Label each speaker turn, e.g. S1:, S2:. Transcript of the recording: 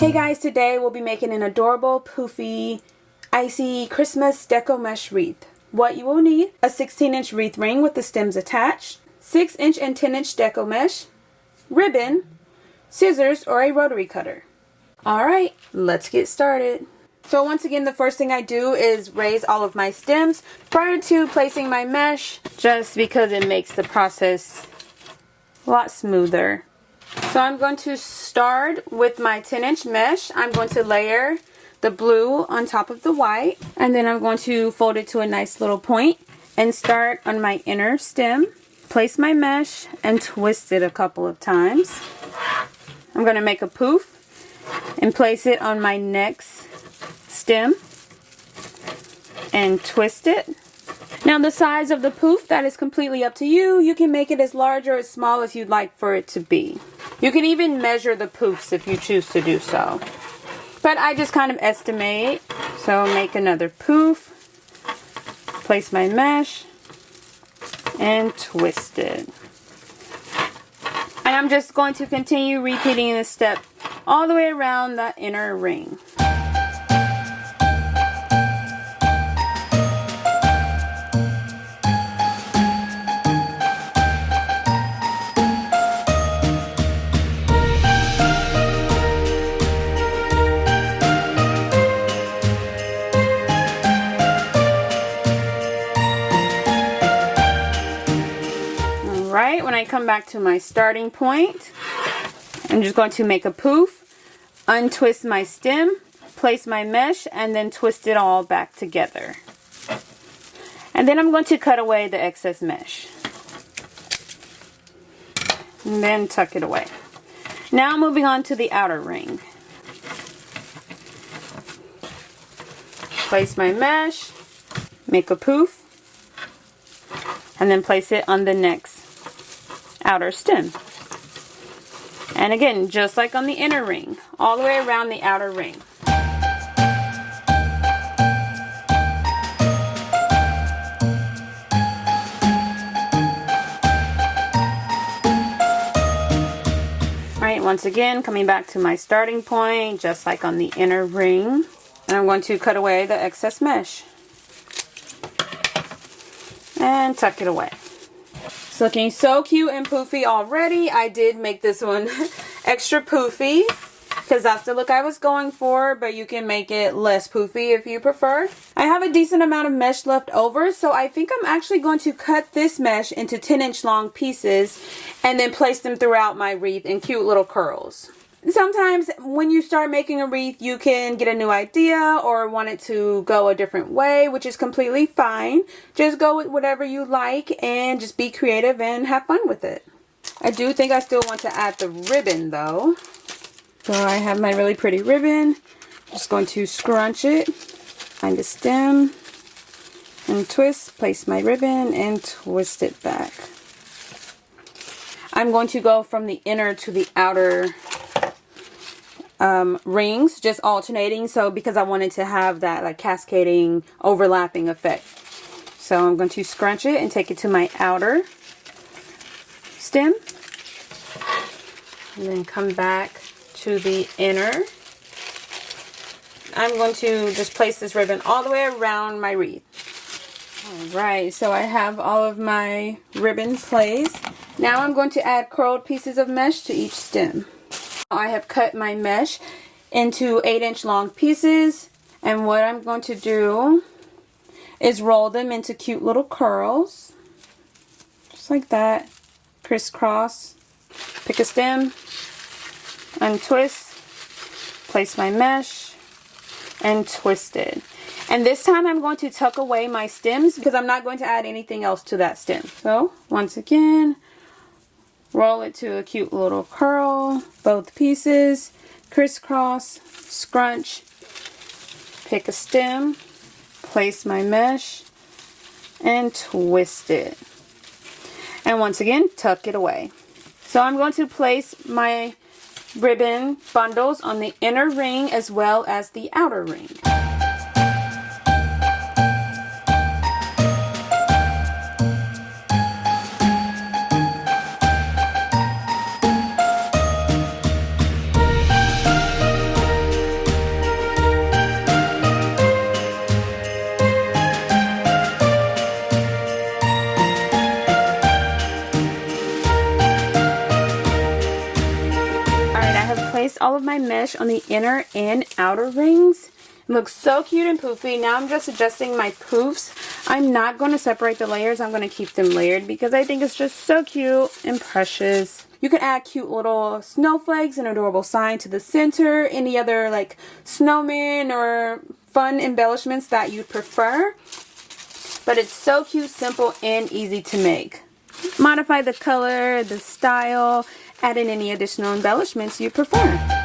S1: Hey guys, today we'll be making an adorable poofy icy Christmas deco mesh wreath. What you will need: a 16-inch wreath ring with the stems attached, 6-inch and 10-inch deco mesh, ribbon, scissors or a rotary cutter. Alright, let's get started. So once again, the first thing I do is raise all of my stems prior to placing my mesh, just because it makes the process a lot smoother. So I'm going to start with my 10-inch mesh. I'm going to layer the blue on top of the white, and then I'm going to fold it to a nice little point and start on my inner stem. Place my mesh and twist it a couple of times. I'm going to make a poof and place it on my next stem and twist it. Now the size of the poof, that is completely up to you. You can make it as large or as small as you'd like for it to be. You can even measure the poofs if you choose to do so. But I just kind of estimate. So make another poof, place my mesh, and twist it. And I'm just going to continue repeating this step all the way around the inner ring. Right, when I come back to my starting point, I'm just going to make a poof, untwist my stem, place my mesh, and then twist it all back together. And then I'm going to cut away the excess mesh. And then tuck it away. Now moving on to the outer ring. Place my mesh, make a poof, and then place it on the next outer stem. And again, just like on the inner ring, all the way around the outer ring. Alright, once again, coming back to my starting point, just like on the inner ring. And I'm going to cut away the excess mesh. And tuck it away. It's looking so cute and poofy already. I did make this one extra poofy because that's the look I was going for, but you can make it less poofy if you prefer. I have a decent amount of mesh left over, so I think I'm actually going to cut this mesh into 10-inch long pieces and then place them throughout my wreath in cute little curls. Sometimes when you start making a wreath, you can get a new idea or want it to go a different way, which is completely fine. Just go with whatever you like and just be creative and have fun with it. I do think I still want to add the ribbon though. So I have my really pretty ribbon. Just going to scrunch it, find the stem, and twist, place my ribbon, and twist it back. I'm going to go from the inner to the outer rings, just alternating, so because I wanted to have that like cascading overlapping effect. So I'm going to scrunch it and take it to my outer stem and then come back to the inner. I'm going to just place this ribbon all the way around my wreath. Alright, so I have all of my ribbon placed. Now I'm going to add curled pieces of mesh to each stem. I have cut my mesh into 8-inch long pieces, and what I'm going to do is roll them into cute little curls, just like that, crisscross. Pick a stem, untwist, place my mesh, and twist it. And this time I'm going to tuck away my stems because I'm not going to add anything else to that stem. So once again, roll it to a cute little curl, both pieces, crisscross, scrunch, pick a stem, place my mesh, and twist it. And once again, tuck it away. So I'm going to place my ribbon bundles on the inner ring as well as the outer ring. all of my mesh on the inner and outer rings. It looks so cute and poofy. Now I'm just adjusting my poofs. I'm not going to separate the layers. I'm going to keep them layered because I think it's just so cute and precious. You can add cute little snowflakes and adorable sign to the center. Any other like snowman or fun embellishments that you prefer. But it's so cute, simple, and easy to make. Modify the color, the style, add in any additional embellishments you prefer.